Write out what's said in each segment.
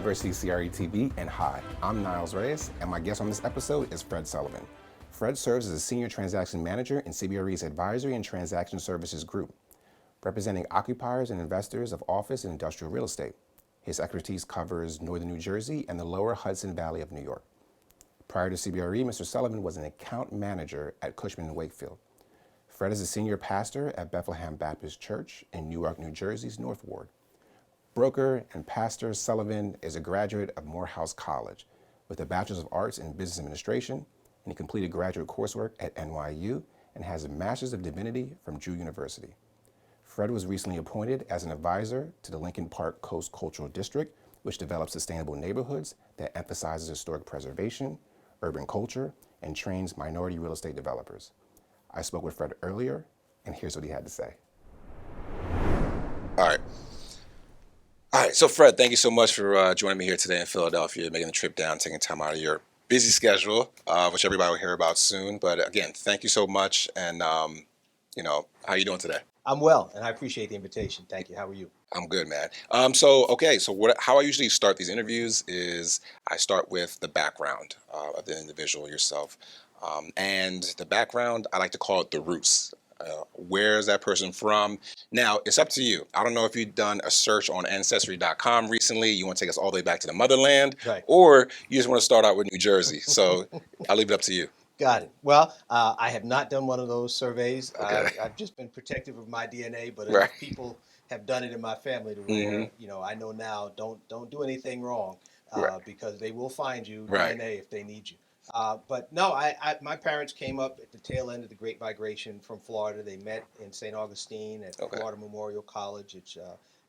Diversity CRE TV, and hi, I'm Niles Reyes, and my guest on this episode is Fred Sullivan. Fred serves as a Senior Transaction Manager in CBRE's Advisory and Transaction Services Group, representing occupiers and investors of office and industrial real estate. His expertise covers northern New Jersey and the Lower Hudson Valley of New York. Prior to CBRE, Mr. Sullivan was an account manager at Cushman Wakefield. Fred is a senior pastor at Bethlehem Baptist Church in Newark, New Jersey's North Ward. Broker and Pastor Sullivan is a graduate of Morehouse College with a Bachelor of Arts in Business Administration, and he completed graduate coursework at NYU and has a Master of Divinity from Drew University. Fred was recently appointed as an advisor to the Lincoln Park Coast Cultural District, which develops sustainable neighborhoods that emphasizes historic preservation, urban culture, and trains minority real estate developers. I spoke with Fred earlier, and here's what he had to say. All right, so Fred, thank you so much for joining me here today in Philadelphia, making the trip down, taking time out of your busy schedule, which everybody will hear about soon. But again, thank you so much, and how are you doing today? I'm well, and I appreciate the invitation. Thank you. How are you? I'm good, man. How I usually start these interviews is I start with the background of the individual, yourself, and the background, I like to call it the roots. Where is that person from? Now, it's up to you. I don't know if you've done a search on Ancestry.com recently. You want to take us all the way back to the motherland, right, or you just want to start out with New Jersey. So I'll leave it up to you. Got it. Well, I have not done one of those surveys. Okay. I've just been protective of my DNA, but Right. people have done it in my family to where, I know now don't do anything wrong Right. because they will find you Right. DNA if they need you. But no, my parents came up at the tail end of the Great Migration from Florida. They met in St. Augustine at Okay. Florida Memorial College. It's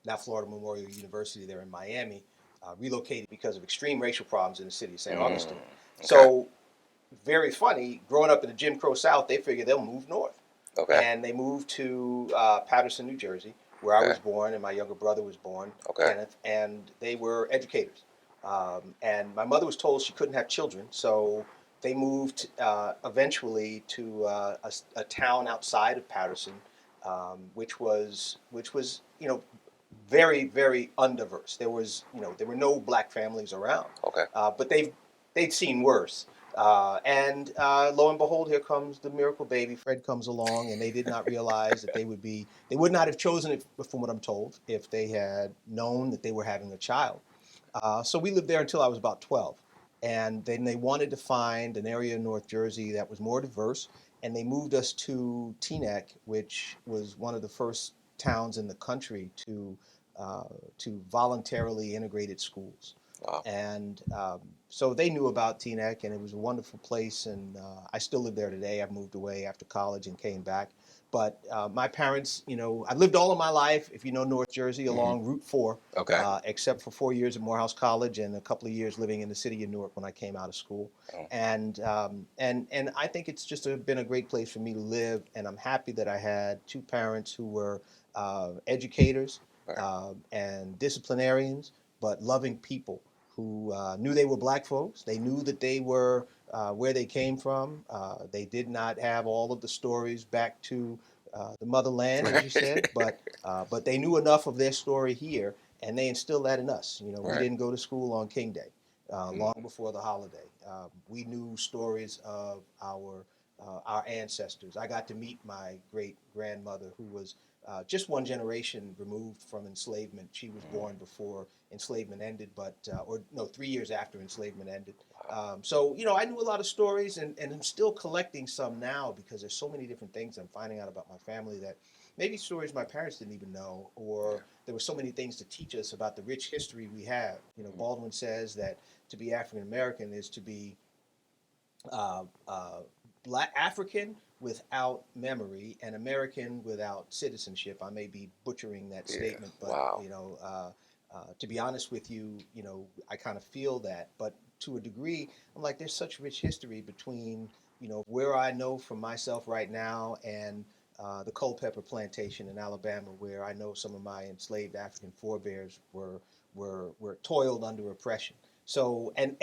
now Florida Memorial University there in Miami. Relocated because of extreme racial problems in the city of St. Augustine. Okay. So very funny, growing up in the Jim Crow South, they figured they'll move north. Okay. And they moved to Paterson, New Jersey, where I was born and my younger brother was born, Kenneth, and they were educators. And my mother was told she couldn't have children, so they moved eventually to a town outside of Paterson, which was very, very undiverse. There were no black families around. Okay. But they'd seen worse. And lo and behold, here comes the miracle baby. Fred comes along, and they did not realize that they would not have chosen it, from what I'm told, if they had known that they were having a child. So we lived there until I was about 12. And then they wanted to find an area in North Jersey that was more diverse, and they moved us to Teaneck, which was one of the first towns in the country to voluntarily integrated schools. Wow. And so they knew about Teaneck, and it was a wonderful place. And I still live there today. I've moved away after college and came back. But my parents, I lived all of my life, if you know North Jersey, along Route 4, except for 4 years at Morehouse College and a couple of years living in the city of Newark when I came out of school. And I think it's just been a great place for me to live. And I'm happy that I had two parents who were educators and disciplinarians, but loving people who knew they were black folks. They knew that they were where they came from. They did not have all of the stories back to the motherland, as you said, but they knew enough of their story here, and they instilled that in us. We didn't go to school on King Day, long before the holiday. We knew stories of our ancestors. I got to meet my great grandmother, who was just one generation removed from enslavement. She was born before enslavement ended, 3 years after enslavement ended. So I knew a lot of stories, and I'm still collecting some now because there's so many different things I'm finding out about my family that maybe stories my parents didn't even know, or there were so many things to teach us about the rich history we have. Baldwin says that to be African American is to be Black African without memory and American without citizenship. I may be butchering that statement, but wow. To be honest with you, I kind of feel that. But to a degree, I'm like, there's such rich history between where I know from myself right now and the Culpeper plantation in Alabama, where I know some of my enslaved African forebears were toiled under oppression. So and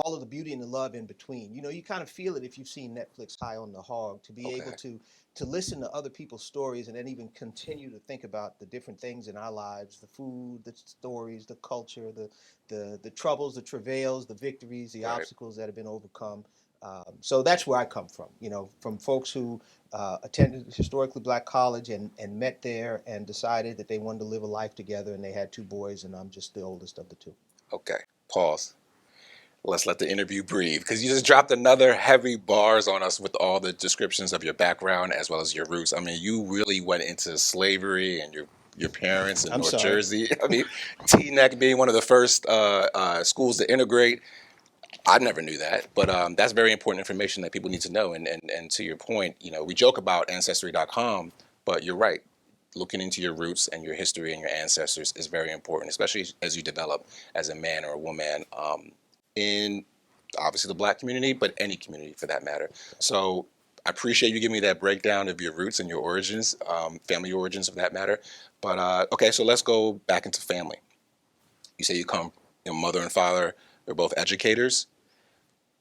all of the beauty and the love in between. You know, you kind of feel it if you've seen Netflix High on the Hog, to be able Okay. to listen to other people's stories and then even continue to think about the different things in our lives, the food, the stories, the culture, the troubles, the travails, the victories, the Right. obstacles that have been overcome. So that's where I come from, you know, from folks who attended a historically black college and met there and decided that they wanted to live a life together, and they had two boys, and I'm just the oldest of the two. Okay. Pause. Let's let the interview breathe, because you just dropped another heavy bars on us with all the descriptions of your background as well as your roots. I mean, you really went into slavery and your parents in I'm North sorry. Jersey. I mean, TNEC being one of the first schools to integrate. I never knew that, but that's very important information that people need to know. And to your point, you know, we joke about Ancestry.com, but you're right. Looking into your roots and your history and your ancestors is very important, especially as you develop as a man or a woman in obviously the black community, but any community for that matter. So I appreciate you giving me that breakdown of your roots and your origins, family origins of that matter. But okay, so let's go back into family. You say you come, your mother and father, they're both educators.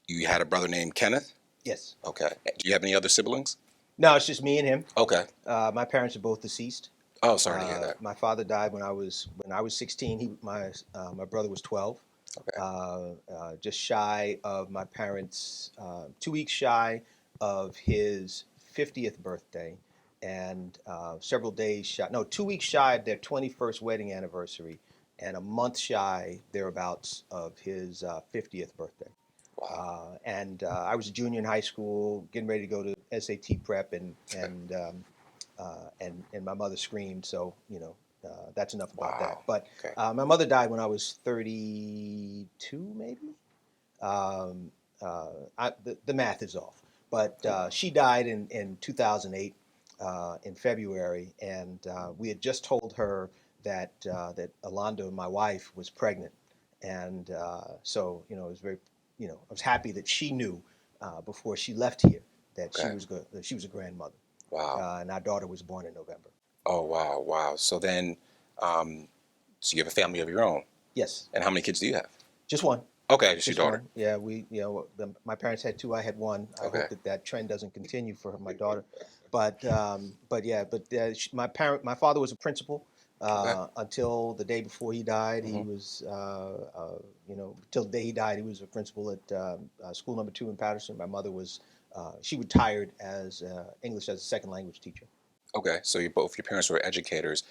You had a brother named Kenneth. Yes. Okay. Do you have any other siblings? No, it's just me and him. Okay. My parents are both deceased. Oh, sorry to hear that. My father died when I was 16. My brother was 12. Okay. Just shy of my parents, 2 weeks shy of his 50th birthday, and several days shy. No, 2 weeks shy of their 21st wedding anniversary, and a month shy thereabouts of his 50th birthday. Wow. I was a junior in high school, getting ready to go to SAT prep, and my mother screamed. So that's enough about that. Wow. But Okay. my mother died when I was 32, maybe. Um, the math is off, but she died in 2008 in February, and we had just told her that Alonda, my wife, was pregnant, and so it was very, I was happy that she knew before she left here that Okay. she was a grandmother, Wow. and our daughter was born in November. Oh, wow. Wow. So then, so you have a family of your own. Yes, And how many kids do you have? just one. Okay, just your Just daughter. one. Yeah, my parents had two. I had one. I Okay. hope that trend doesn't continue for my daughter. My father was a principal Okay. until the day before he died. He Mhm. was, till the day he died, he was a principal at school number 2 in Patterson. My mother was, she retired as English as a second language teacher. Okay. So both your parents were educators.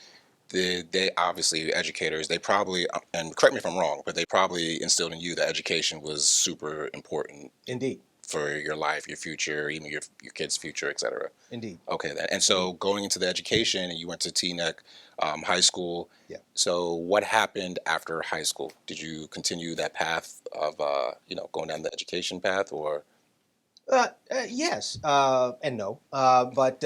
They obviously educators. They probably, and correct me if I'm wrong, but they probably instilled in you that education was super important Indeed, for your life, your future, even your kids' future, etc. indeed, Okay, then. And so indeed. going into the education, and you went to TNEC high school. Yeah. So what happened after high school? Did you continue that path of going down the education path, or? Yes, and no. But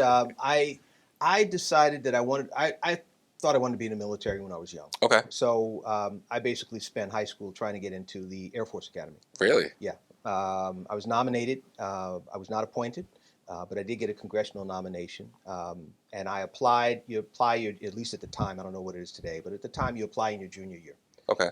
I decided that I thought I wanted to be in the military when I was young. Okay. So I basically spent high school trying to get into the Air Force Academy. Really? Yeah. I was nominated. I was not appointed, but I did get a congressional nomination. And I applied. You apply at least at the time. I don't know what it is today, but at the time you apply in your junior year. Okay.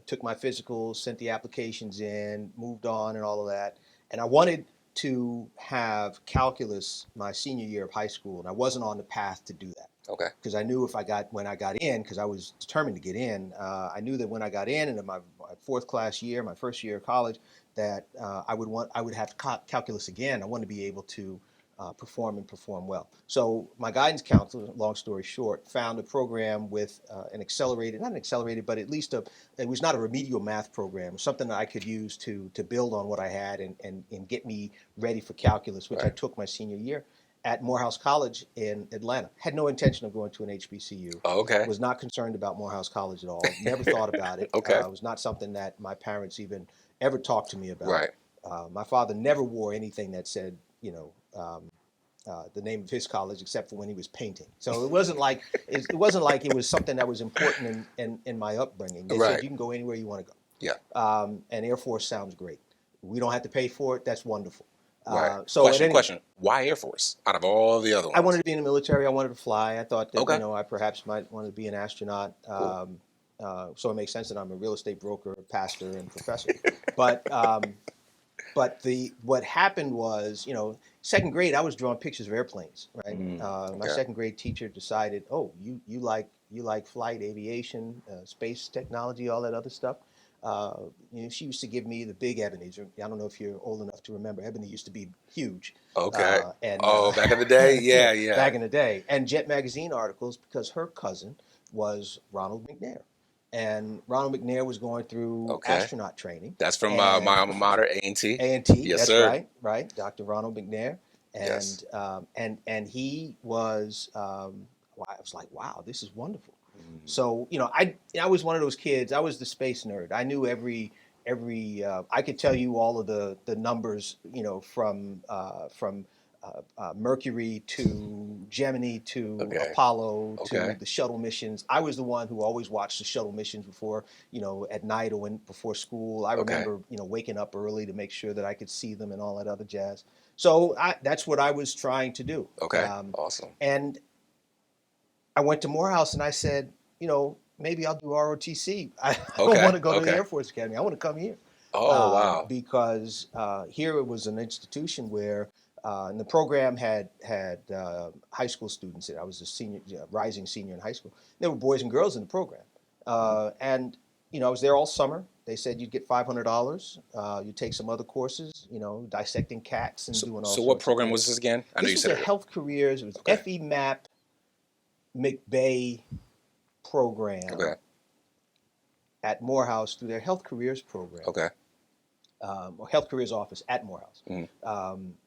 Took my physical, sent the applications in, moved on, and all of that. And I wanted to have calculus my senior year of high school, and I wasn't on the path to do that Okay. because I knew when I got in, because I was determined to get in, I knew that when I got in my fourth class year, my first year of college, that I would have calculus again. I wanted to be able to perform well. So my guidance counselor, long story short, found a program with not an accelerated, but at least it was not a remedial math program, something that I could use to build on what I had and get me ready for calculus, which I Right. took my senior year at Morehouse College in Atlanta. Had no intention of going to an HBCU. Oh, okay. Was not concerned about Morehouse College at all. Never thought about it. Okay. It was not something that my parents even ever talked to me about. Right. My father never wore anything that said, the name of his college, except for when he was painting. So it wasn't like it was something that was important in my upbringing. They Right. said you can go anywhere you want to go. Yeah. And Air Force sounds great. We don't have to pay for it. That's wonderful. Right. So at any Question. Why Air Force out of all the other ones? I wanted to be in the military. I wanted to fly. I thought that Okay. I perhaps might want to be an astronaut. Cool. So it makes sense that I'm a real estate broker, pastor, and professor. But what happened was, second grade, I was drawing pictures of airplanes, right? My Okay. second grade teacher decided, oh, you like flight, aviation, space technology, all that other stuff. She used to give me the big Ebonies. I don't know if you're old enough to remember. Ebony used to be huge. Okay. And Oh, back in the day? Yeah, yeah. back in the day. And Jet magazine articles because her cousin was Ronald McNair. And Ronald McNair was going through Okay. astronaut training. That's from my And alma mater, A&T. A&T, Yes, that's sir. right, Dr. Ronald McNair. Yes. And he was, I was like, wow, this is wonderful. Mm. So, I was one of those kids. I was the space nerd. I knew every I could tell you all of the numbers, from Mercury to Gemini to Okay. Apollo to Okay. the shuttle missions. I was the one who always watched the shuttle missions before, at night or before school. I Okay. remember, waking up early to make sure that I could see them and all that other jazz. So that's what I was trying to do. Okay. Awesome. And I went to Morehouse and I said, maybe I'll do ROTC. I don't Okay. want to go to the Okay. Air Force Academy. I want to come here. Oh, wow. Because here it was an institution where, and the program had high school students. I was a senior, rising senior in high school. There were boys and girls in the program, and I was there all summer. They said you'd get $500. You take some other courses, dissecting cats and doing all. So sorts what of program things. was this again? I know you This said was a it. health careers. It was Okay. FE MAP McBay program Okay. at Morehouse through their health careers program. Okay. Or health careers office at Morehouse. Mhm.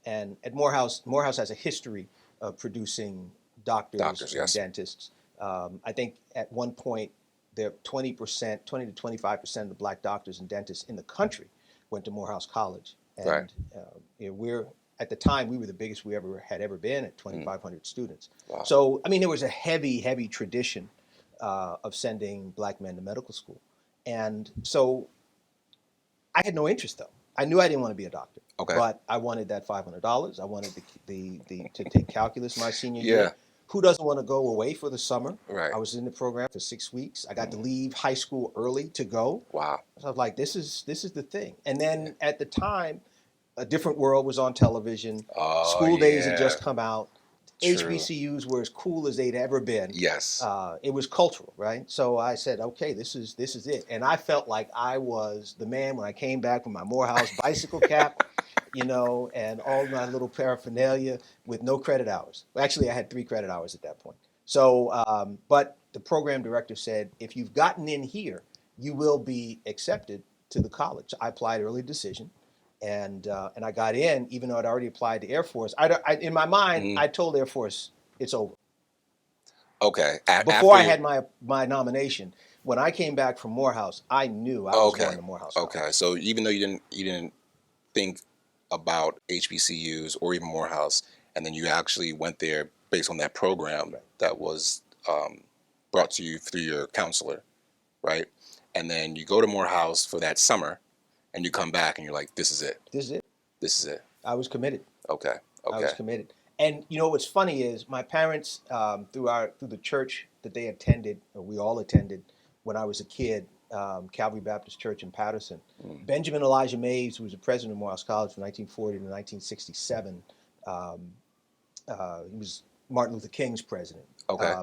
And at Morehouse has a history of producing doctors and yes. dentists. I think at one point, there 20 to 25% of the black doctors and dentists in the country went to Morehouse College. And Right. we're at the time we were the biggest we had ever been at 2,500 students. Wow. So there was a heavy tradition of sending black men to medical school, and so I had no interest though. I knew I didn't want to be a doctor. Okay. But I wanted that $500. I wanted the to take calculus my senior Yeah. year. Who doesn't want to go away for the summer? Right. I was in the program for 6 weeks. I got to leave high school early to go. Wow. So I was like, this is the thing. And then at the time, A Different World was on television. Oh, School Days had yeah. just come out. True. HBCUs were as cool as they'd ever been. Yes. It was cultural, right? So I said, okay, this is it. And I felt like I was the man when I came back from my Morehouse bicycle cap, and all my little paraphernalia with no credit hours. Well, actually, I had 3 credit hours at that point. So, but the program director said, if you've gotten in here, you will be accepted to the college. I applied early decision. And I got in, even though I'd already applied to Air Force. In my mind, I told Air Force it's over. Okay. Before I had my nomination, when I came back from Morehouse, I knew I was going to Morehouse. Okay. So even though you didn't think about HBCUs or even Morehouse, and then you actually went there based on that program that was brought to you through your counselor, right? And then you go to Morehouse for that summer. And you come back and you're like, this is it. This is it. This is it. I was committed. Okay. I was committed. And what's funny is my parents, through the church that they attended, or we all attended when I was a kid, Calvary Baptist Church in Patterson. Benjamin Elijah Mays, who was the president of Morehouse College from 1940 to 1967, he was Martin Luther King's president. Okay.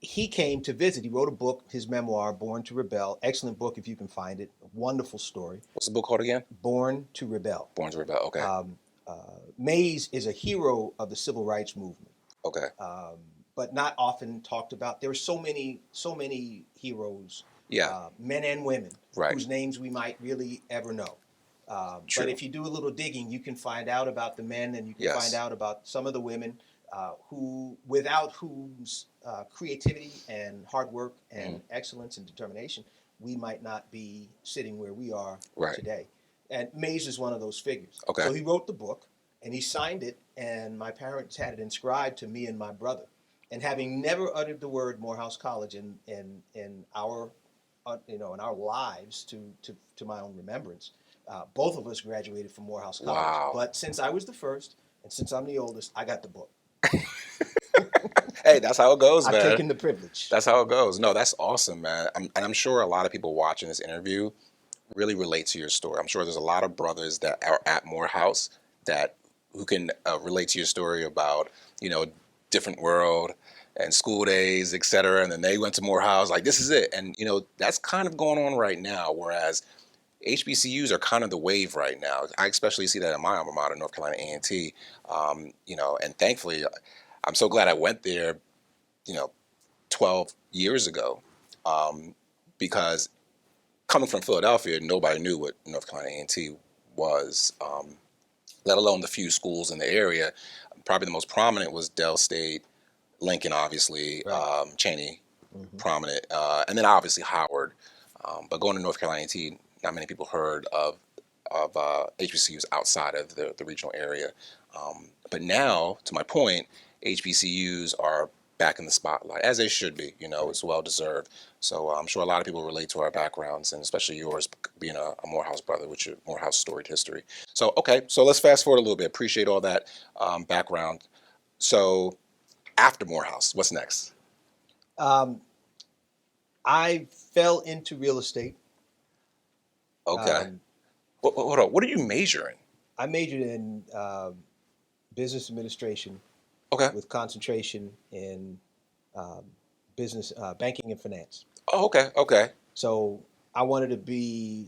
He came to visit. He wrote a book, his memoir, Born to Rebel. Excellent book if you can find it. A wonderful story. What's the book called again? Born to Rebel. Born to Rebel. Okay. Mays is a hero of the civil rights movement. Okay. But not often talked about. There are so many heroes, Yeah. men and women, Right. whose names we might really ever know. True. But if you do a little digging, you can find out about the men, and you can Yes. find out about some of the women without whose creativity and hard work and excellence and determination, we might not be sitting where we are Right. today. And Mays is one of those figures. Okay. So he wrote the book and he signed it, and my parents had it inscribed to me and my brother. And having never uttered the word Morehouse College in our in our lives to my own remembrance, both of us graduated from Morehouse College. Wow. But since I was the first and since I'm the oldest, I got the book. Hey, that's how it goes, I've man. taken the privilege. That's how it goes. No, that's awesome, man. And I'm sure a lot of people watching this interview really relate to your story. I'm sure there's a lot of brothers that are at Morehouse that who can relate to your story about, different world and school days, et cetera. And then they went to Morehouse, like this is it. And that's kind of going on right now. Whereas HBCUs are kind of the wave right now. I especially see that in my alma mater, North Carolina A&T. And thankfully, I'm so glad I went there, you know, 12 years ago, because coming from Philadelphia, nobody knew what North Carolina A&T was, let alone the few schools in the area. Probably the most prominent was Dell State, Lincoln, obviously, Right. Cheney, Hmm. prominent, and then obviously Howard. But going to North Carolina A&T, not many people heard of HBCUs outside of the regional area. But now, to my point, HBCUs are back in the spotlight, as they should be. Right. It's well deserved. So I'm sure a lot of people relate to our backgrounds, and especially yours being a Morehouse brother with your Morehouse storied history. So, okay, so let's fast forward a little bit. Appreciate all that background. So, after Morehouse, what's next? Um, I fell into real estate. Okay. Um, Hold on. What are you majoring? I majored in business administration Okay. with concentration in um, business banking and finance. Oh, okay. Okay. So I wanted to be,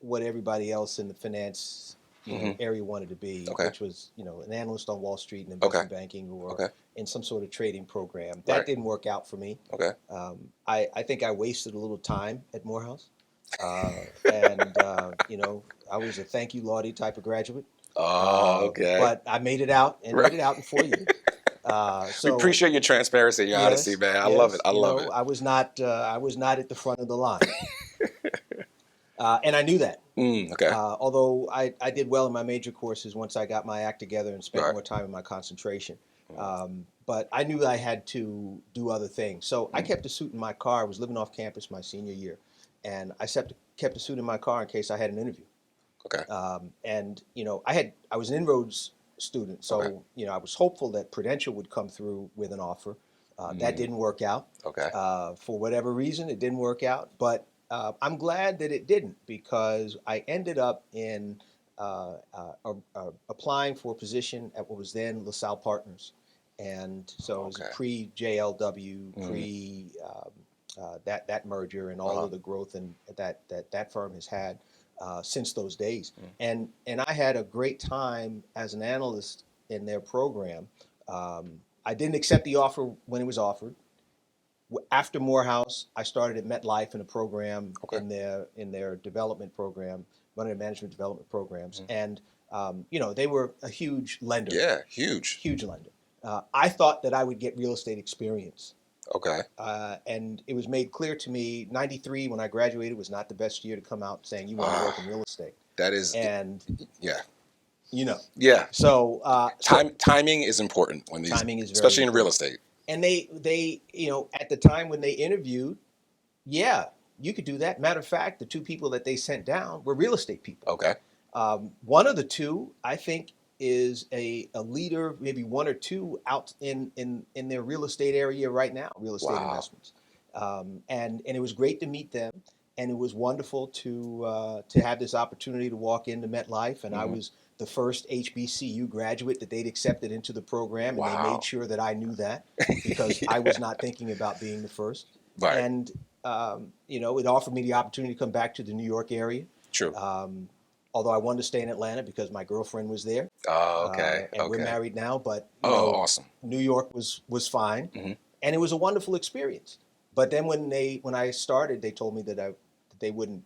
what everybody else in the finance, Hmm. area wanted to be, Okay. which was, an analyst on Wall Street in Okay. investment banking or Okay. in some sort of trading program. That Right. didn't work out for me. Okay. I think I wasted a little time at Morehouse. And I was a thank you, Lottie type of graduate. Oh, okay. But I made it out and made Right. it out in 4 years. We So appreciate your transparency and your honesty, yes, man. I love it. yes, I love it. I was not at the front of the line, and I knew that. Okay. Although I did well in my major courses once I got my act together and spent Right. more time in my concentration. Mm. But I knew I had to do other things. So I kept a suit in my car. I was living off campus my senior year, and I kept a suit in my car in case I had an interview. Okay. I was an inroads student, Okay. so I was hopeful that Prudential would come through with an offer. That didn't work out. Okay. For whatever reason, it didn't work out. But I'm glad that it didn't, because I ended up in applying for a position at what was then LaSalle Partners, and so it was a Okay. pre JLW, Mhm. pre that merger and all Uh-huh. of the growth and that firm has had since those days. Mm. And I had a great time as an analyst in their program. I didn't accept the offer when it was offered. After Morehouse, I started at MetLife in a program Okay. in their development program, one of their management development programs, Mhm. and they were a huge lender, Yeah. Huge. huge lender. I thought that I would get real estate experience, Okay. and it was made clear to me. '93, when I graduated, was not the best year to come out saying you want to work in real estate, That is. and Yeah. you know, Yeah. so Timing is important when these, timing is very especially in real important. estate. And they at the time when they interviewed, yeah, you could do that. Matter of fact, the two people that they sent down were real estate people. Okay. One of the two, I think, is a leader, maybe one or two out in their real estate area right now, real estate Wow. investments. And it was great to meet them, and it was wonderful to have this opportunity to walk into MetLife, and I Mhm. was the first HBCU graduate that they'd accepted into the program, and they made Wow. sure that I knew that, because I was not thinking about being the first. Right. And it offered me the opportunity to come back to the New York area. True. Although I wanted to stay in Atlanta because my girlfriend was there, Oh, okay. and we're Okay. married now. But Oh, awesome. New York was fine, Mhm. and it was a wonderful experience. But then when I started, they told me that they wouldn't.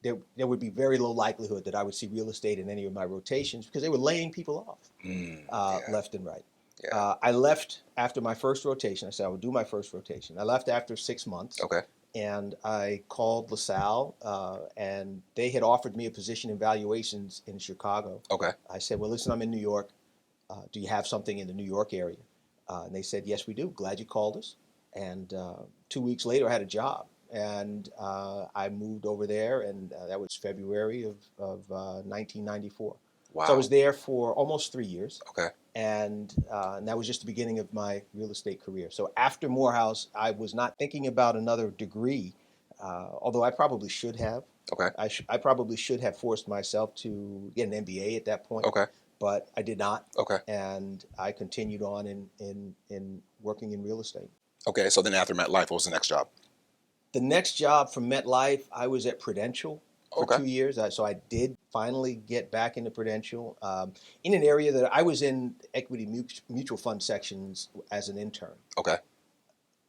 There would be very low likelihood that I would see real estate in any of my rotations, because they were laying people off Yeah. left and right. Yeah. I left after my first rotation. I said I would do my first rotation. I left after 6 months, Okay. and I called LaSalle, and they had offered me a position in valuations in Chicago. Okay. I said, well, listen, I'm in New York. Do you have something in the New York area? And they said, yes, we do. Glad you called us. And 2 weeks later, I had a job, and I moved over there, and that was February of 1994. So I Wow. was there for almost 3 years. Okay. and that was just the beginning of my real estate career. So after Morehouse, I was not thinking about another degree, although I probably should have. Okay. I probably should have forced myself to get an MBA at that point, Okay. but I did not, Okay. and I continued on in working in real estate. Okay. So then after MetLife, what was the next job? The next job from MetLife, I was at Prudential for Okay. 2 years. So I did finally get back into Prudential in an area that I was in equity mutual fund sections as an intern. Okay.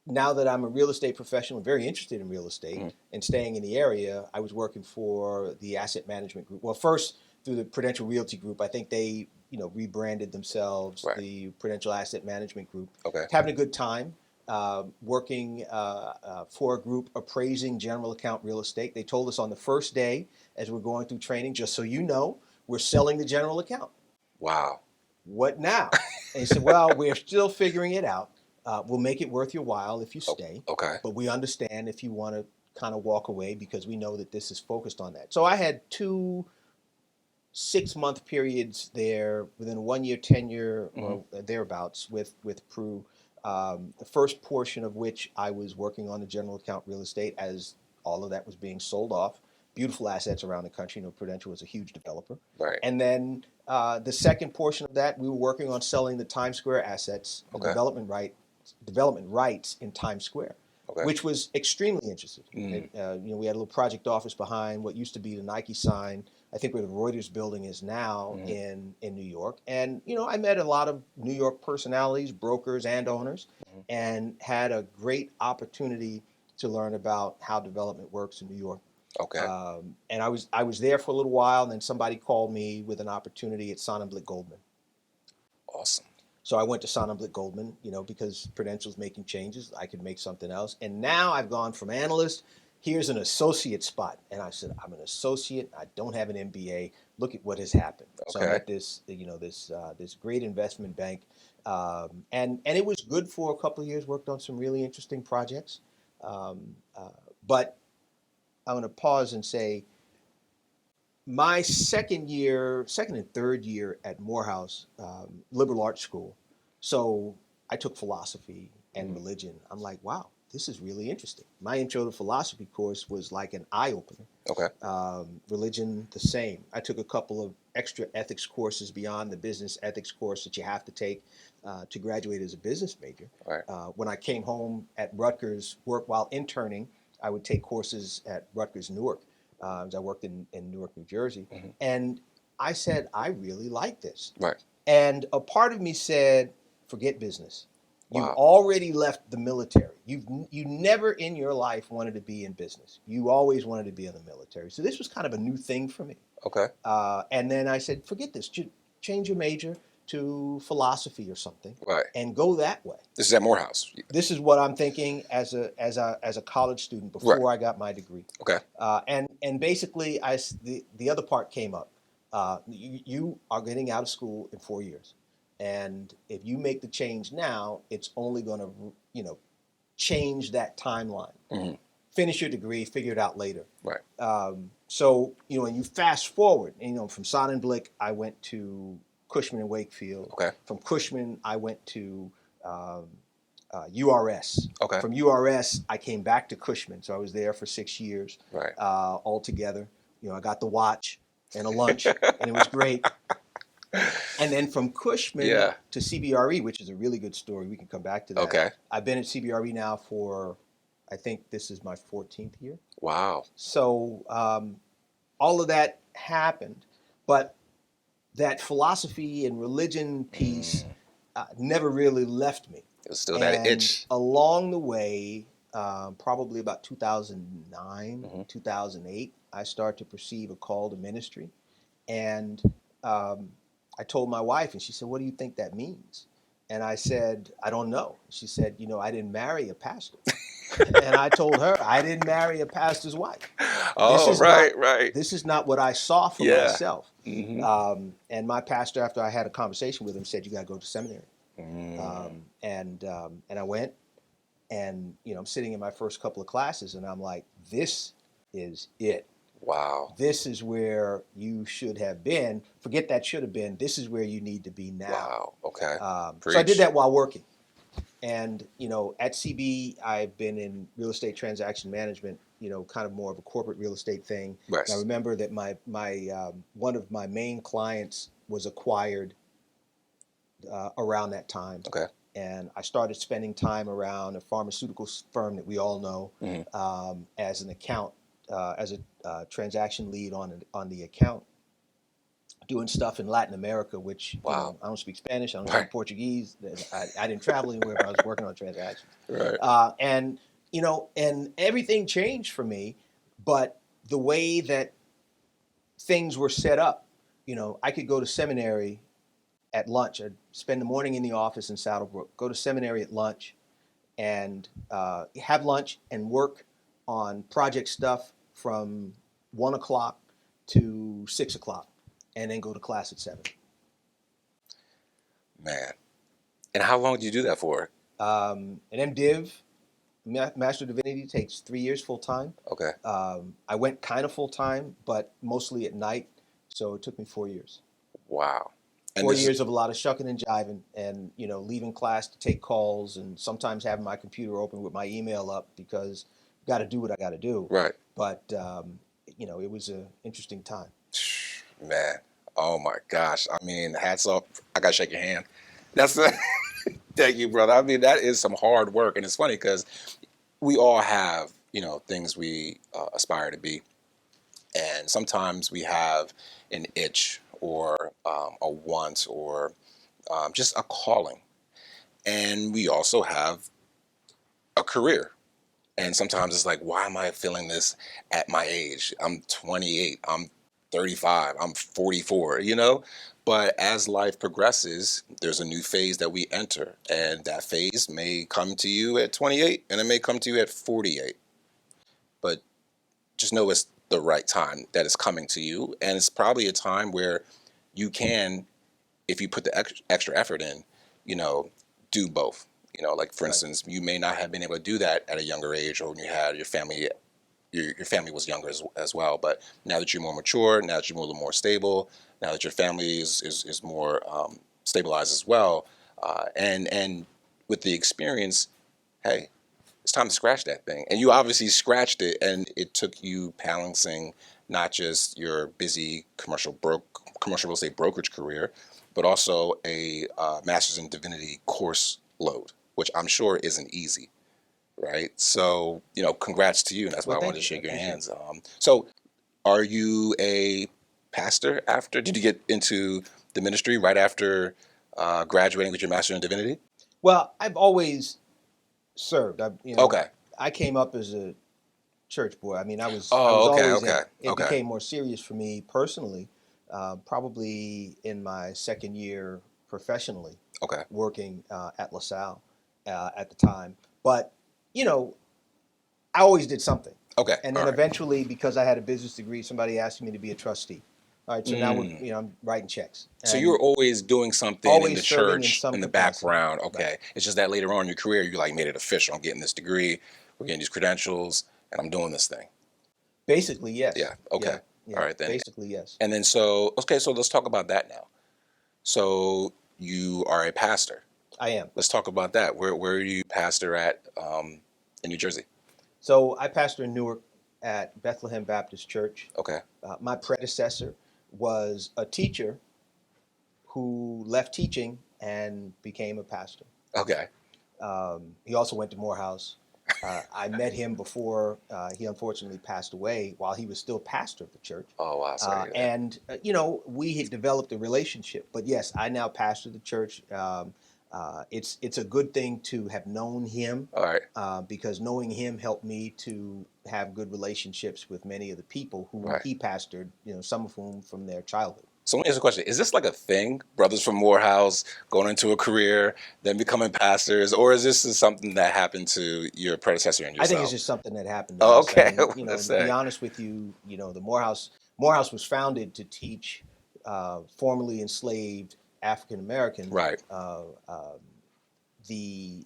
Now that I'm a real estate professional, very interested in real estate Mhm. and staying in the area, I was working for the asset management group. Well, first through the Prudential Realty Group. I think they, rebranded themselves, Right. the Prudential Asset Management Group. Okay. Having a good time, working for a group appraising general account real estate. They told us on the first day as we're going through training, just so you know, we're selling the general account. Wow. What now? And he said, well, we're still figuring it out. We'll make it worth your while if you stay. Okay. But we understand if you want to kind of walk away because we know that this is focused on that. So I had 2 6-month periods there within a 1-year tenure or thereabouts with Pru. The first portion of which I was working on the general account real estate as all of that was being sold off. Beautiful assets around the country. Prudential was a huge developer. Right. And then the second portion of that, we were working on selling the Times Square assets, the Okay. development rights in Times Square, Okay. which was extremely interesting. We had a little project office behind what used to be the Nike sign, I think where the Reuters building is now in New York. And, I met a lot of New York personalities, brokers and owners, and had a great opportunity to learn about how development works in New York. Okay. And I was there for a little while, and then somebody called me with an opportunity at Sonnenblick Goldman. Awesome. So I went to Sonnenblick Goldman, because Prudential's making changes, I could make something else. And now I've gone from analyst, here's an associate spot. And I said, I'm an associate, I don't have an MBA. Look at what has happened. So I'm Okay. at this, this great investment bank. And it was good for a couple of years, worked on some really interesting projects. But I'm going to pause and say, my second and third year at Morehouse, liberal arts school. So I took philosophy and religion. I'm like, wow, this is really interesting. My intro to philosophy course was like an eye opener. Okay. Religion, the same. I took a couple of extra ethics courses beyond the business ethics course that you have to take to graduate as a business major. Right. When I came home at Rutgers, work while interning, I would take courses at Rutgers Newark. I worked in Newark, New Jersey. And I said, I really like this. Right. And a part of me said, forget business. You've Wow. already left the military. You never in your life wanted to be in business. You always wanted to be in the military. So this was kind of a new thing for me. Okay. And then I said, forget this. Change your major to philosophy or something, Right. and go that way. This is at Morehouse. This is what I'm thinking as a college student before Right. I got my degree. Okay. And basically, the other part came up. You are getting out of school in 4 years, and if you make the change now, it's only going to change that timeline. Finish your degree, figure it out later. Right. So and you fast forward. From Sonnenblick, I went to Cushman Wakefield. Okay. From Cushman, I went to URS. Okay. From URS, I came back to Cushman, so I was there for 6 years. Right. Altogether. I got the watch and a lunch, and it was great. And then from Cushman Yeah. to CBRE, which is a really good story. We can come back to that. Okay. I've been at CBRE now for, I think this is my 14th year. Wow. So all of that happened, but that philosophy and religion piece never really left me. It was still that And itch. along the way, probably about 2009, 2008, I started to perceive a call to ministry. And I told my wife, and she said, what do you think that means? And I said, I don't know. She said, I didn't marry a pastor. And I told her, I didn't marry a pastor's wife. Oh, right. This is not what I saw for Yeah. myself. And my pastor, after I had a conversation with him, said, you got to go to seminary. And I went, and I'm sitting in my first couple of classes, and I'm like, this is it. Wow. This is where you should have been. Forget that should have been. This is where you need to be now. Wow. Okay. So I did Preach. that while working. And, at CB, I've been in real estate transaction management, kind of more of a corporate real estate thing. Right. And I remember that my one of my main clients was acquired around that time. Okay. And I started spending time around a pharmaceutical firm that we all know as an account, as a transaction lead on the account, doing stuff in Latin America, which Wow. I don't speak Spanish, I don't Right. speak Portuguese. I didn't travel anywhere, but I was working on transactions. Right. And everything changed for me, but the way that things were set up, I could go to seminary at lunch. I'd spend the morning in the office in Saddlebrook, go to seminary at lunch, and have lunch and work on project stuff from 1 o'clock to 6 o'clock, and then go to class at 7. Man. And how long did you do that for? An MDiv, Master of Divinity, takes 3 years full time. Okay. I went kind of full time, but mostly at night, so it took me 4 years. Wow. And 4 years of a lot of shucking and jiving, and leaving class to take calls, and sometimes having my computer open with my email up because got to do what I got to do. Right. But it was an interesting time. Man. Oh my gosh. I mean, hats off. I gotta shake your hand. That's thank you, brother. I mean, that is some hard work, and it's funny because we all have things we aspire to be, and sometimes we have an itch or a want or just a calling, and we also have a career. And sometimes it's like, why am I feeling this at my age? I'm 28, I'm 35, I'm 44, But as life progresses, there's a new phase that we enter. And that phase may come to you at 28 and it may come to you at 48. But just know it's the right time that it's coming to you. And it's probably a time where you can, if you put the extra effort in, do both. Like for instance, you may not have been able to do that at a younger age, or when you had your family, your family was younger as well. But now that you're more mature, now that you're a little more stable, now that your family is more stabilized as well, and with the experience, hey, it's time to scratch that thing. And you obviously scratched it, and it took you balancing not just your busy commercial real estate brokerage career, but also a Master's in Divinity course load, which I'm sure isn't easy, right? So, congrats to you, and that's why I wanted to shake your hands. So, are you a pastor after? Did you get into the ministry right after graduating with your Master in Divinity? Well, I've always served. Okay. I came up as a church boy. I mean, I was Oh, okay, always in okay, it. It okay. became more serious for me personally, probably in my second year professionally, Okay. working at LaSalle at the time. But, I always did something. Okay. And then all right. eventually, because I had a business degree, somebody asked me to be a trustee. All right, so now I'm writing checks. So And you were always doing something in always the serving in church, some in the capacity. background. Okay. Right. It's just that later on in your career, you made it official. I'm getting this degree, we're getting these credentials, and I'm doing this thing. Basically, yes. Yeah. Okay. Yeah, All right then. basically, yes. And then so let's talk about that now. So you are a pastor. I am. Let's talk about that. Where do you pastor at in New Jersey? So I pastor in Newark at Bethlehem Baptist Church. Okay. My predecessor was a teacher who left teaching and became a pastor. Okay. He also went to Morehouse. I met him before he unfortunately passed away while he was still pastor of the church. Oh wow. Sorry to hear that. And, we had developed a relationship. But yes, I now pastor the church. It's a good thing to have known him. All right. Because knowing him helped me to have good relationships with many of the people who Right. he pastored, some of whom from their childhood. So let me ask you a question. Is this like a thing? Brothers from Morehouse going into a career, then becoming pastors, or is this something that happened to your predecessor and I yourself? think it's just something that happened to Oh, us. okay. I mean, Let's to be say. honest with you, the Morehouse was founded to teach formerly enslaved African Americans Right. the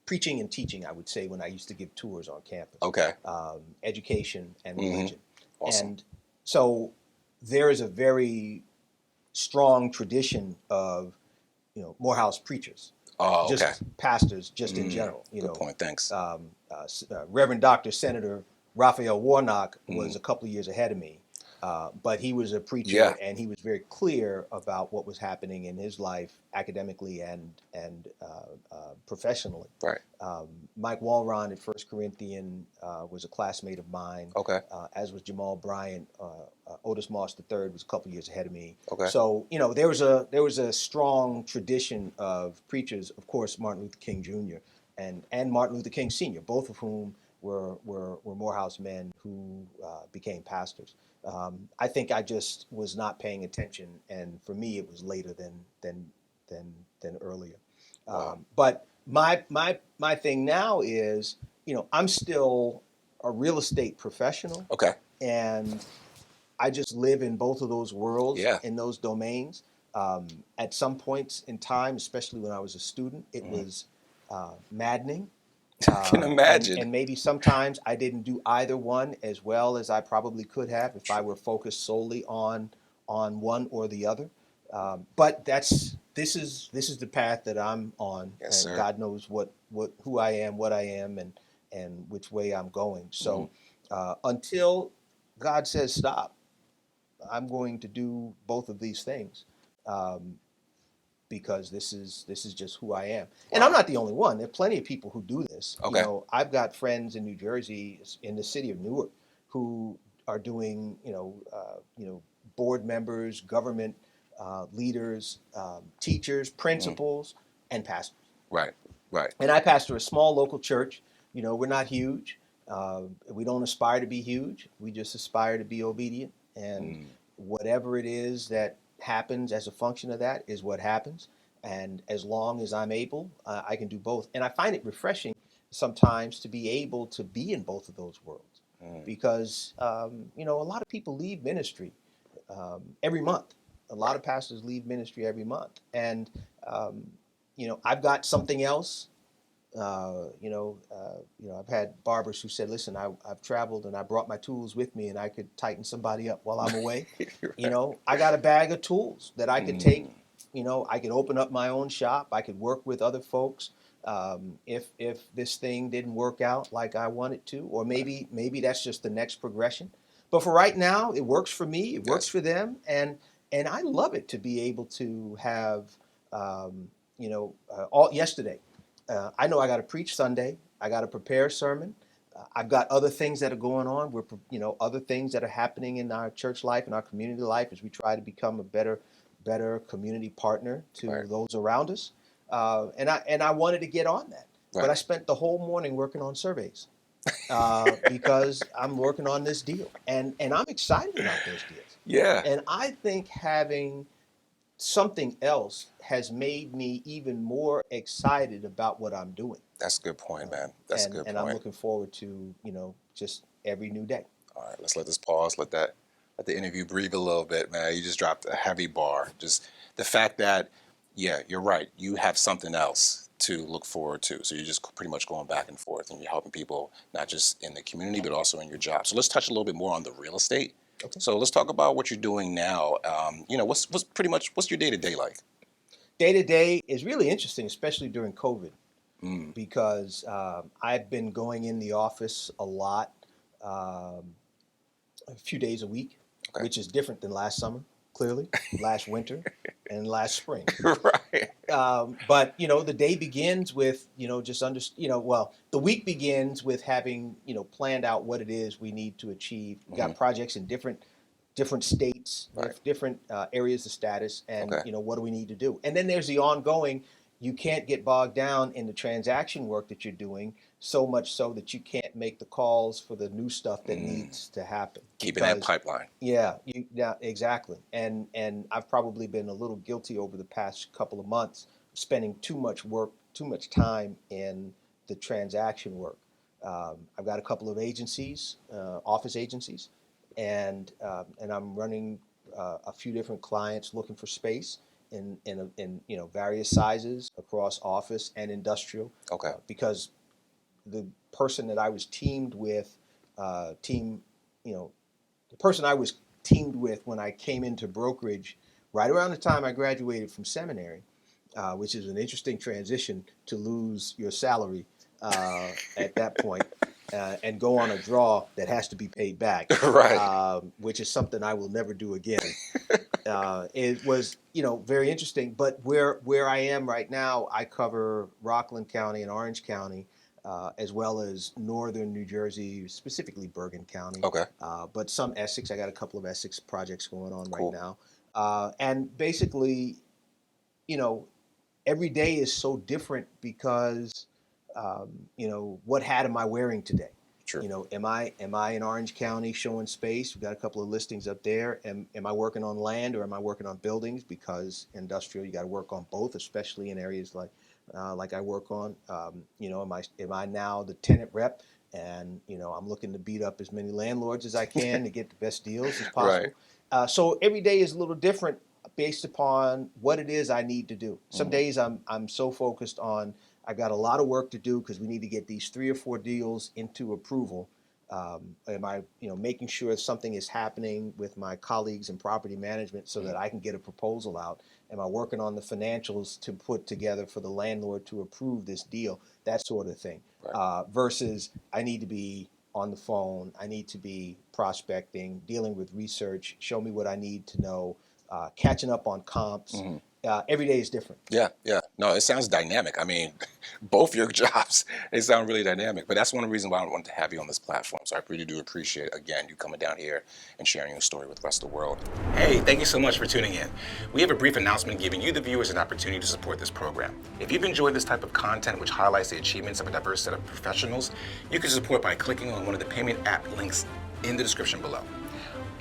preaching and teaching, I would say, when I used to give tours on campus. Okay. Education and Mhm. religion. Awesome. And so there is a very strong tradition of, Morehouse preachers, Oh, just okay. pastors, just in general. Good point. Thanks. Reverend Dr. Senator Raphael Warnock Mm-hmm. was a couple of years ahead of me, but he was a preacher, Yeah. and he was very clear about what was happening in his life academically and professionally. Right. Mike Walron at First Corinthian was a classmate of mine, Okay. as was Jamal Bryant. Otis Moss III was a couple of years ahead of me. Okay. So there was a strong tradition of preachers. Of course, Martin Luther King Jr. and Martin Luther King Sr., both of whom were Morehouse men who became pastors. I think I just was not paying attention, and for me, it was later than earlier. Wow. But my thing now is, I'm still a real estate professional, Okay. and I just live in both of those worlds, Yeah. in those domains. At some points in time, especially when I was a student, it was maddening. I can imagine. And maybe sometimes I didn't do either one as well as I probably could have if I were focused solely on one or the other. But this is the path that I'm on, Yes, and sir. God knows who I am, what I am, and which way I'm going. So until God says stop, I'm going to do both of these things. Because this is just who I am. And I'm not the only one. There are plenty of people who do this. Okay. I've got friends in New Jersey, in the city of Newark, who are doing, board members, government leaders, teachers, principals, and pastors. Right. Right. And I pastor a small local church. We're not huge. We don't aspire to be huge. We just aspire to be obedient. And whatever it is that happens as a function of that is what happens. And as long as I'm able, I can do both. And I find it refreshing sometimes to be able to be in both of those worlds, because a lot of people leave ministry every month. A lot of pastors leave ministry every month, and I've got something else. I've had barbers who said, "Listen, I've traveled and I brought my tools with me, and I could tighten somebody up while I'm away." Right. I got a bag of tools that I could take. I could open up my own shop. I could work with other folks. If this thing didn't work out like I wanted to, or maybe that's just the next progression. But for right now, it works for me. It works Yes. for them, and I love it to be able to have, all yesterday. I know I got to preach Sunday. I got to prepare a sermon. I've got other things that are going on. Other things that are happening in our church life and our community life as we try to become a better community partner to Right. those around us. And I wanted to get on that, Right. but I spent the whole morning working on surveys because I'm working on this deal, and I'm excited about those deals. Yeah. And I think having something else has made me even more excited about what I'm doing. That's a good point, man. That's a good And point. I'm looking forward to, just every new day. All right, let's let this pause. Let the interview breathe a little bit, man. You just dropped a heavy bar. Just the fact that, yeah, you're right. You have something else to look forward to. So you're just pretty much going back and forth, and you're helping people not just in the community but also in your job. So let's touch a little bit more on the real estate. Okay. So let's talk about what you're doing now. What's your day-to-day like? Day to day is really interesting, especially during COVID, because I've been going in the office a lot, a few days a week, Okay. which is different than last summer, clearly, last winter, and last spring. Right. But the day begins with the week begins with having planned out what it is we need to achieve. We got projects in different states, Right. with different areas of status, and Okay. what do we need to do? And then there's the ongoing. You can't get bogged down in the transaction work that you're doing, so much so that you can't make the calls for the new stuff that needs to happen. Keeping that Because- pipeline. Yeah, exactly. And I've probably been a little guilty over the past couple of months, spending too much time in the transaction work. I've got a couple of agencies, office agencies, and I'm running a few different clients looking for space in various sizes across office and industrial. Okay. Because the person that I was teamed with, the person I was teamed with when I came into brokerage, right around the time I graduated from seminary, which is an interesting transition to lose your salary at that point and go on a draw that has to be paid back, Right. which is something I will never do again. It was, very interesting. But where I am right now, I cover Rockland County and Orange County, as well as northern New Jersey, specifically Bergen County. Okay. But some Essex. I got a couple of Essex projects going on Cool. right now. And basically, every day is so different because, what hat am I wearing today? True. Am I in Orange County showing space? We've got a couple of listings up there. Am I working on land or am I working on buildings? Because industrial, you got to work on both, especially in areas like I work on. Am I now the tenant rep? And I'm looking to beat up as many landlords as I can to get the best deals as possible. Right. So every day is a little different based upon what it is I need to do. Some Mhm. days I'm so focused on I got a lot of work to do because we need to get these 3 or 4 deals into approval. Am I, making sure something is happening with my colleagues in property management so that I can get a proposal out? Am I working on the financials to put together for the landlord to approve this deal? That sort of thing. Right. Versus I need to be on the phone. I need to be prospecting, dealing with research. Show me what I need to know. Catching up on comps. Mhm. Every day is different. Yeah, yeah. No, it sounds dynamic. I mean, both your jobs, they sound really dynamic. But that's one of the reasons why I wanted to have you on this platform. So I really do appreciate, again, you coming down here and sharing your story with the rest of the world. Hey, thank you so much for tuning in. We have a brief announcement giving you, the viewers, an opportunity to support this program. If you've enjoyed this type of content, which highlights the achievements of a diverse set of professionals, you can support by clicking on one of the payment app links in the description below.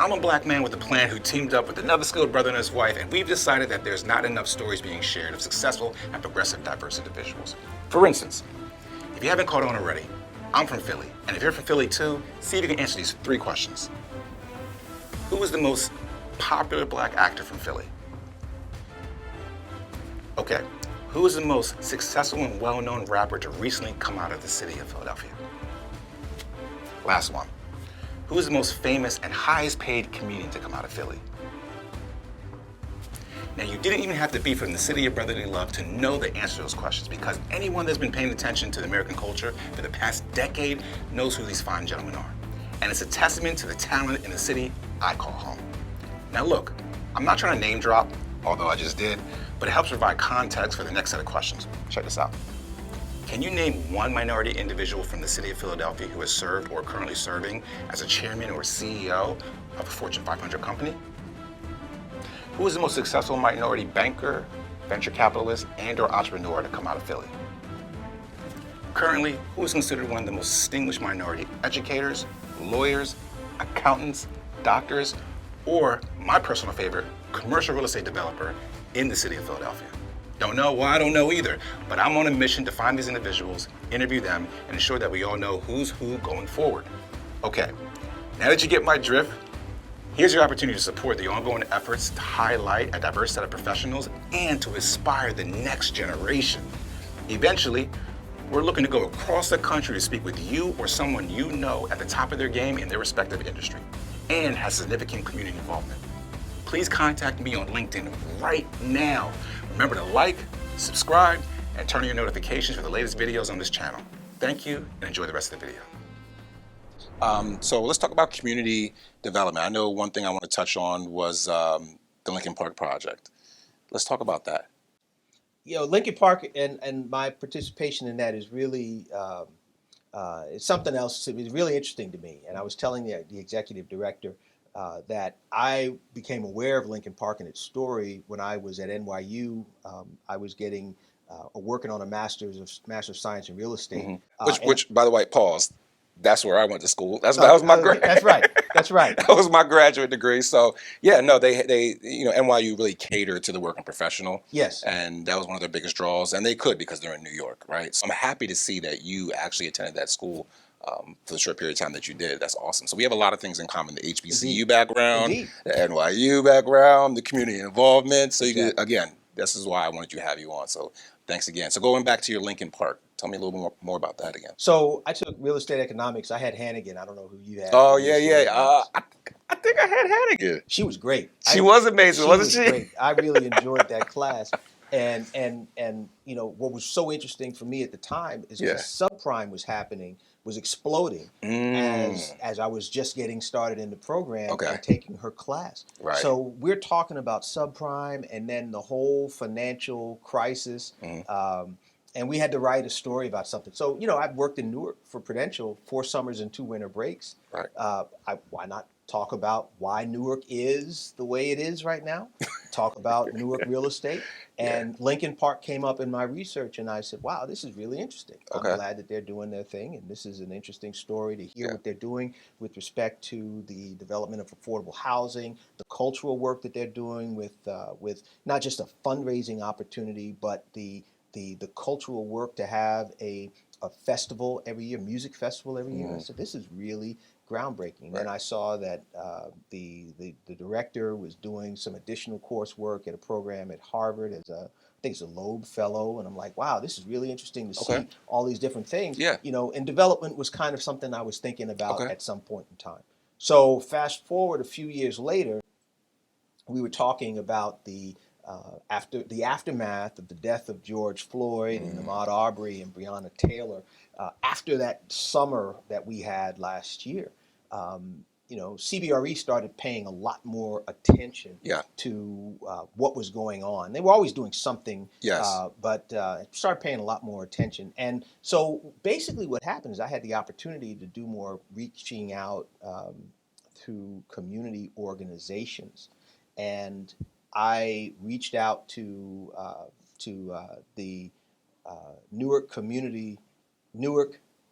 I'm a black man with a plan who teamed up with another skilled brother and his wife, and we've decided that there's not enough stories being shared of successful and progressive diverse individuals. For instance, if you haven't caught on already, I'm from Philly, and if you're from Philly too, see if you can answer these 3 questions. Who is the most popular black actor from Philly? Okay, who is the most successful and well-known rapper to recently come out of the city of Philadelphia? Last one. Who is the most famous and highest paid comedian to come out of Philly? Now, you didn't even have to be from the city of brotherly love to know the answer to those questions, because anyone that's been paying attention to the American culture for the past decade knows who these fine gentlemen are. And it's a testament to the talent in the city I call home. Now look, I'm not trying to name drop, although I just did, but it helps provide context for the next set of questions. Check this out. Can you name one minority individual from the city of Philadelphia who has served or currently serving as a chairman or CEO of a Fortune 500 company? Who is the most successful minority banker, venture capitalist, and/or entrepreneur to come out of Philly? Currently, who is considered one of the most distinguished minority educators, lawyers, accountants, doctors, or my personal favorite, commercial real estate developer in the city of Philadelphia? Don't know? Well, I don't know either, but I'm on a mission to find these individuals, interview them, and ensure that we all know who's who going forward. Okay, now that you get my drift, here's your opportunity to support the ongoing efforts to highlight a diverse set of professionals and to inspire the next generation. Eventually, we're looking to go across the country to speak with you or someone you know at the top of their game in their respective industry and has significant community involvement. Please contact me on LinkedIn right now. Remember to like, subscribe, and turn on your notifications for the latest videos on this channel. Thank you, and enjoy the rest of the video. So let's talk about community development. I know one thing I want to touch on was the Lincoln Park project. Let's talk about that. Lincoln Park and my participation in that is really it's something else. It's really interesting to me. And I was telling the executive director that I became aware of Lincoln Park and its story when I was at NYU. I was working on a Master of Science in Real Estate. Mm-hmm. Which, by the way, pause. That's where I went to school. That was my That's right. That's right. That was my graduate degree. So yeah, no, they NYU really catered to the working professional. Yes. And that was one of their biggest draws, and they could because they're in New York, right? So I'm happy to see that you actually attended that school for the short period of time that you did. That's awesome. So we have a lot of things in common: the HBCU Indeed. background, Indeed. the NYU background, the community involvement. So Exactly. you could, again, this is why I wanted to have you on. So thanks again. So going back to your Lincoln Park, tell me a little more about that again. So I took real estate economics. I had Hannigan. I don't know who you had. Oh yeah. I think I had Hannigan. She was great. She was amazing, She wasn't was she? great. I really enjoyed that class. And you know what was so interesting for me at the time is Yeah. because subprime was happening, was exploding as I was just getting started in the program Okay. and taking her class. Right. So we're talking about subprime and then the whole financial crisis. And we had to write a story about something. So, you know, I've worked in Newark for Prudential 4 summers and 2 winter breaks. Right. Why not talk about why Newark is the way it is right now? Talk about Newark real estate. And Lincoln Park came up in my research, and I said, wow, this is really interesting. I'm Okay. glad that they're doing their thing, and this is an interesting story to hear what they're doing with respect to the development of affordable housing, the cultural work that they're doing with not just a fundraising opportunity, but the cultural work to have a festival every year, music festival every year. I said, this is really groundbreaking. Then I saw that the director was doing some additional coursework at a program at Harvard as I think it's a Loeb Fellow, and I'm like, wow, this is really interesting to see all these different things. Yeah. You know, and development was kind of something I was thinking about Okay. at some point in time. So fast forward a few years later, we were talking about the after the aftermath of the death of George Floyd and Ahmaud Arbery and Breonna Taylor. After that summer that we had last year, you know, CBRE started paying a lot more attention to what was going on. They were always doing something, but started paying a lot more attention. And so basically what happened is I had the opportunity to do more reaching out through community organizations. And I reached out to the Newark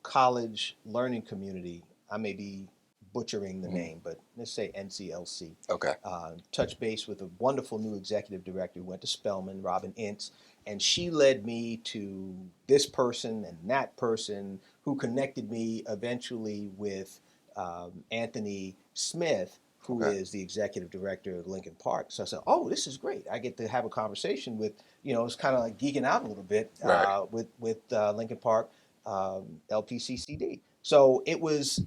College Learning Community. I may be butchering the name, but let's say NCLC. Okay. Touch base with a wonderful new executive director who went to Spelman, Robin Ince, and she led me to this person and that person who connected me eventually with Anthony Smith, who is the executive director of Lincoln Park. So I said, oh, this is great. I get to have a conversation with, you know, it's kind of like geeking out a little bit with Lincoln Park LPCCD. So it was,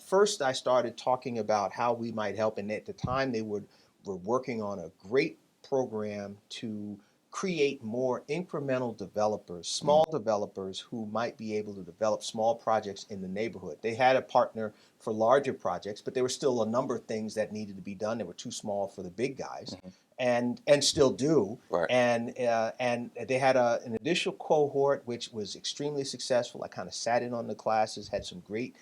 first I started talking about how we might help. And at the time they were working on a great program to create more incremental developers, small developers who might be able to develop small projects in the neighborhood. They had a partner for larger projects, but there were still a number of things that needed to be done. They were too small for the big guys, and still do. And they had an additional cohort which was extremely successful. I kind of sat in on the classes, had some great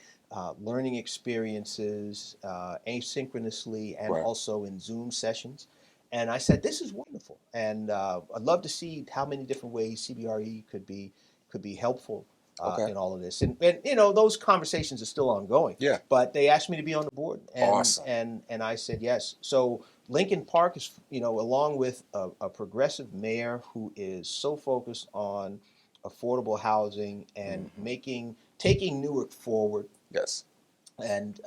learning experiences asynchronously and also in Zoom sessions. And I said, this is wonderful. And I'd love to see how many different ways CBRE could be helpful in all of this. And you know, those conversations are still ongoing. Yeah. But they asked me to be on the board. And, Awesome. And I said yes. So Lincoln Park is, you know, along with a progressive mayor who is so focused on affordable housing and taking Newark forward. Yes. And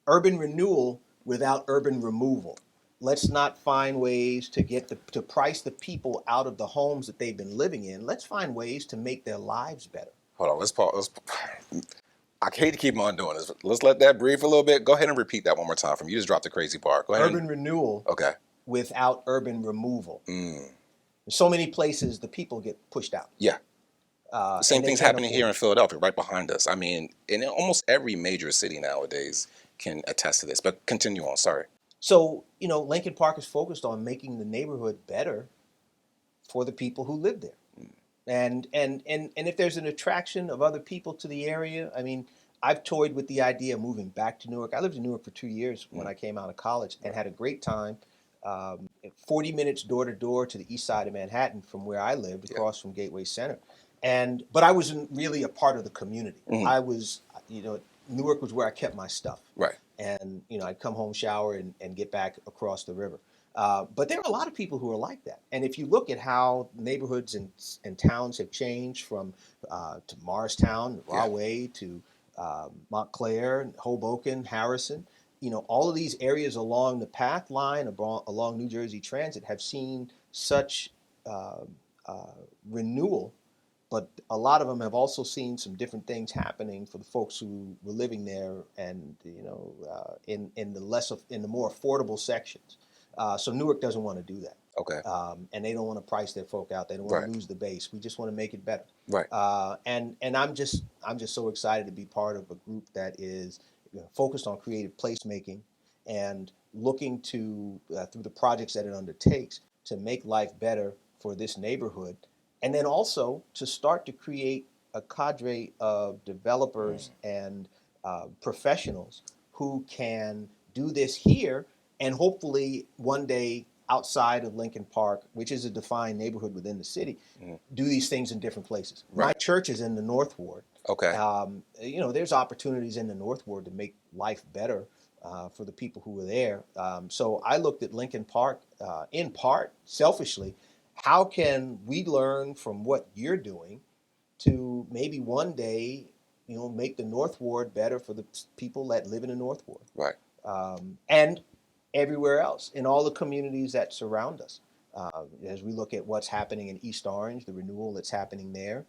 urban renewal without urban removal. Let's not find ways to to price the people out of the homes that they've been living in. Let's find ways to make their lives better. Hold on, let's pause. I hate to keep on doing this, but let's let that breathe for a little bit. Go ahead and repeat that one more time for me. You just dropped the crazy part. Go ahead. Urban renewal without urban removal. Mm. In so many places, the people get pushed out. Yeah. Same thing's happening here in Philadelphia, right behind us. I mean, in almost every major city nowadays can attest to this. But continue on, sorry. So, you know, Lincoln Park is focused on making the neighborhood better for the people who live there. And if there's an attraction of other people to the area, I mean, I've toyed with the idea of moving back to Newark. I lived in Newark for 2 years when I came out of college and had a great time. 40 minutes door to door to the east side of Manhattan from where I lived, across from Gateway Center. But I wasn't really a part of the community. I was, you know, Newark was where I kept my stuff. Right. And, you know, I'd come home, shower, and get back across the river. But there are a lot of people who are like that. And if you look at how neighborhoods and towns have changed from to Morristown, Rahway, to Montclair, Hoboken, Harrison, you know, all of these areas along the path line, along New Jersey Transit, have seen such renewal, but a lot of them have also seen some different things happening for the folks who were living there, and in the more affordable sections. So Newark doesn't want to do that. Okay. And they don't want to price their folk out. They don't want Right. to lose the base. We just want to make it better. Right. And I'm just so excited to be part of a group that is focused on creative placemaking and looking to through the projects that it undertakes to make life better for this neighborhood, and then also to start to create a cadre of developers and professionals who can do this here and hopefully one day outside of Lincoln Park, which is a defined neighborhood within the city, do these things in different places. Right. My church is in the North Ward. Okay. There's opportunities in the North Ward to make life better for the people who were there. So I looked at Lincoln Park in part selfishly. How can we learn from what you're doing to maybe one day, make the North Ward better for the people that live in the North Ward? Right. And everywhere else in all the communities that surround us. As we look at what's happening in East Orange, the renewal that's happening there,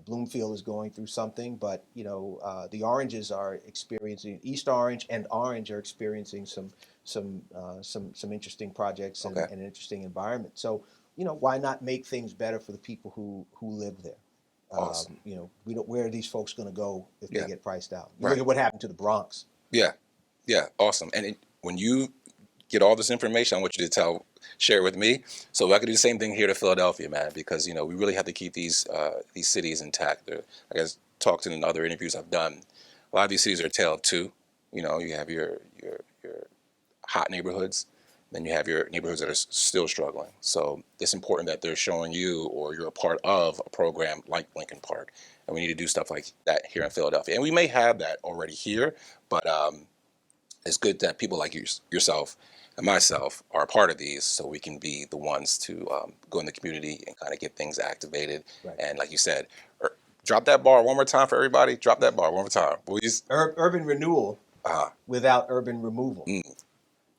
Bloomfield is going through something, but the Oranges are experiencing, East Orange and Orange are experiencing some interesting projects and Okay. an interesting environment. So why not make things better for the people who live there? Awesome. Where are these folks going to go if Yeah. they get priced out? Right. Look at what happened to the Bronx. Yeah. Yeah. Awesome. And when you get all this information, I want you to share it with me. So I could do the same thing here to Philadelphia, man, because we really have to keep these cities intact. Like I talked in other interviews I've done, a lot of these cities are a tale of two. You have your hot neighborhoods, then you have your neighborhoods that are still struggling. So it's important that they're showing you, or you're a part of a program like Lincoln Park, and we need to do stuff like that here in Philadelphia. And we may have that already here, but it's good that people like yourself and myself are a part of these, so we can be the ones to go in the community and kind of get things activated. Right. And like you said, drop that bar one more time for everybody. Drop that bar one more time, please. Urban renewal without urban removal,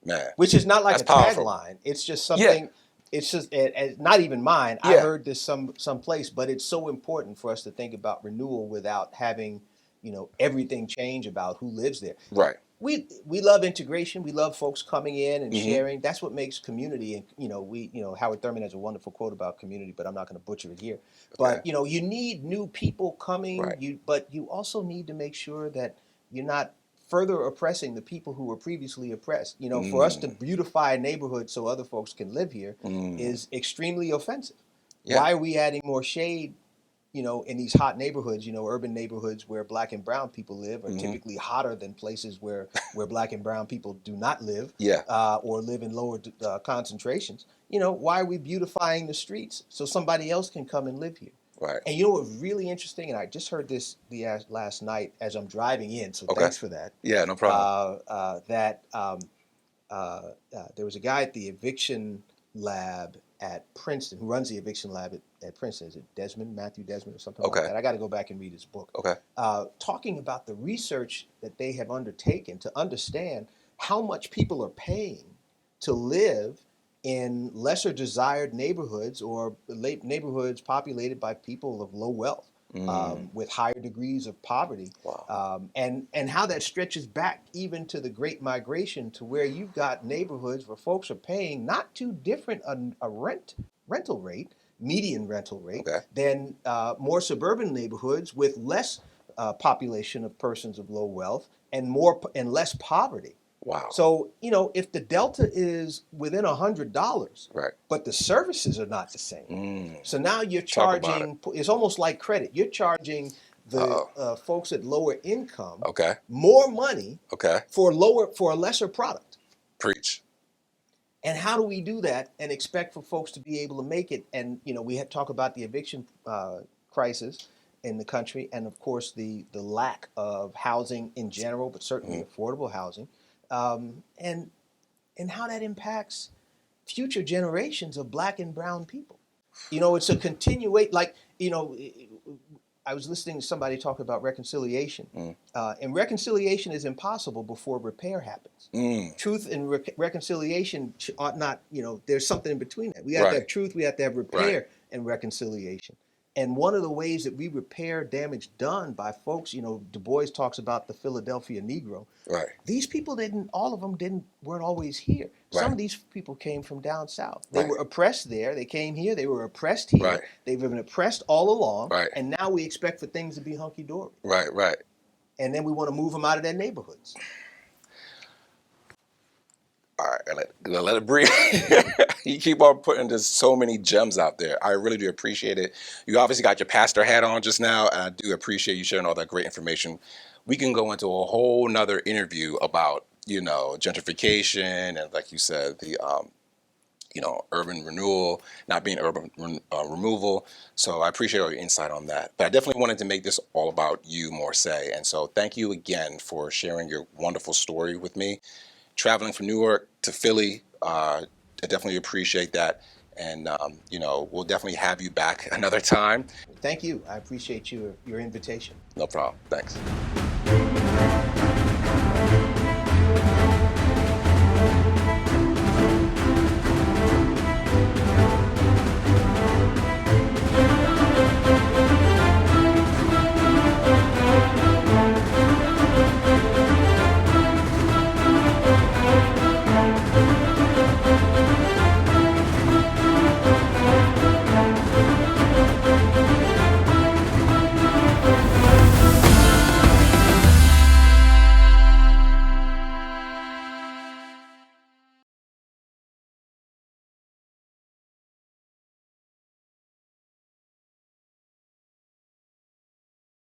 Man, which is not like that's a powerful. tagline. It's just something. Yeah. It's just not even mine. I Yeah. heard this someplace, but it's so important for us to think about renewal without having everything change about who lives there. Right. We love integration. We love folks coming in and Mhm. sharing. That's what makes community. And Howard Thurman has a wonderful quote about community, but I'm not going to butcher it here. But Okay. you need new people coming. Right. But you also need to make sure that you're not further oppressing the people who were previously oppressed. For us to beautify a neighborhood so other folks can live here is extremely offensive. Yeah. Why are we adding more shade? In these hot neighborhoods, urban neighborhoods where black and brown people live are typically hotter than places where black and brown people do not live, Yeah. or live in lower concentrations. Why are we beautifying the streets so somebody else can come and live here? Right. And what's really interesting, and I just heard this last night as I'm driving in, so Okay. thanks for that. Yeah, no problem. There was a guy at the eviction lab at Princeton who runs the eviction lab at Princeton. Is it Matthew Desmond or something Okay. like that? I got to go back and read his book. Okay. Talking about the research that they have undertaken to understand how much people are paying to live in lesser desired neighborhoods or neighborhoods populated by people of low wealth. With higher degrees of poverty. Wow. And how that stretches back even to the Great Migration, to where you've got neighborhoods where folks are paying not too different a rental rate, median rental rate, Okay. than more suburban neighborhoods with less population of persons of low wealth and less poverty. Wow. So, if the delta is within $100, Right. but the services are not the same. So now you're Talk about charging, it's almost like credit. You're charging the folks at lower income Okay. more money Okay. for a lesser product. Preach. And how do we do that and expect for folks to be able to make it? And, we had talk about the eviction crisis in the country, and of course the lack of housing in general, but certainly affordable housing. And how that impacts future generations of black and brown people. It's a continuate, I was listening to somebody talk about reconciliation. And reconciliation is impossible before repair happens. Truth and reconciliation ought not, there's something in between that. We have to have truth, we have to have repair and reconciliation. And one of the ways that we repair damage done by folks, Du Bois talks about the Philadelphia Negro. Right. These people all of them weren't always here. Some Right. of these people came from down south. They Right. were oppressed there. They came here. They were oppressed here. Right. They've been oppressed all along. Right. And now we expect for things to be hunky-dory. Right. Right. And then we want to move them out of their neighborhoods. All right, let it breathe. You keep on putting just so many gems out there. I really do appreciate it. You obviously got your pastor hat on just now, and I do appreciate you sharing all that great information. We can go into a whole nother interview about, gentrification and, like you said, the, urban renewal, not being urban removal. So I appreciate all your insight on that. But I definitely wanted to make this all about you more, and so thank you again for sharing your wonderful story with me. Traveling from Newark to Philly, I definitely appreciate that. And, we'll definitely have you back another time. Thank you. I appreciate your invitation. No problem. Thanks.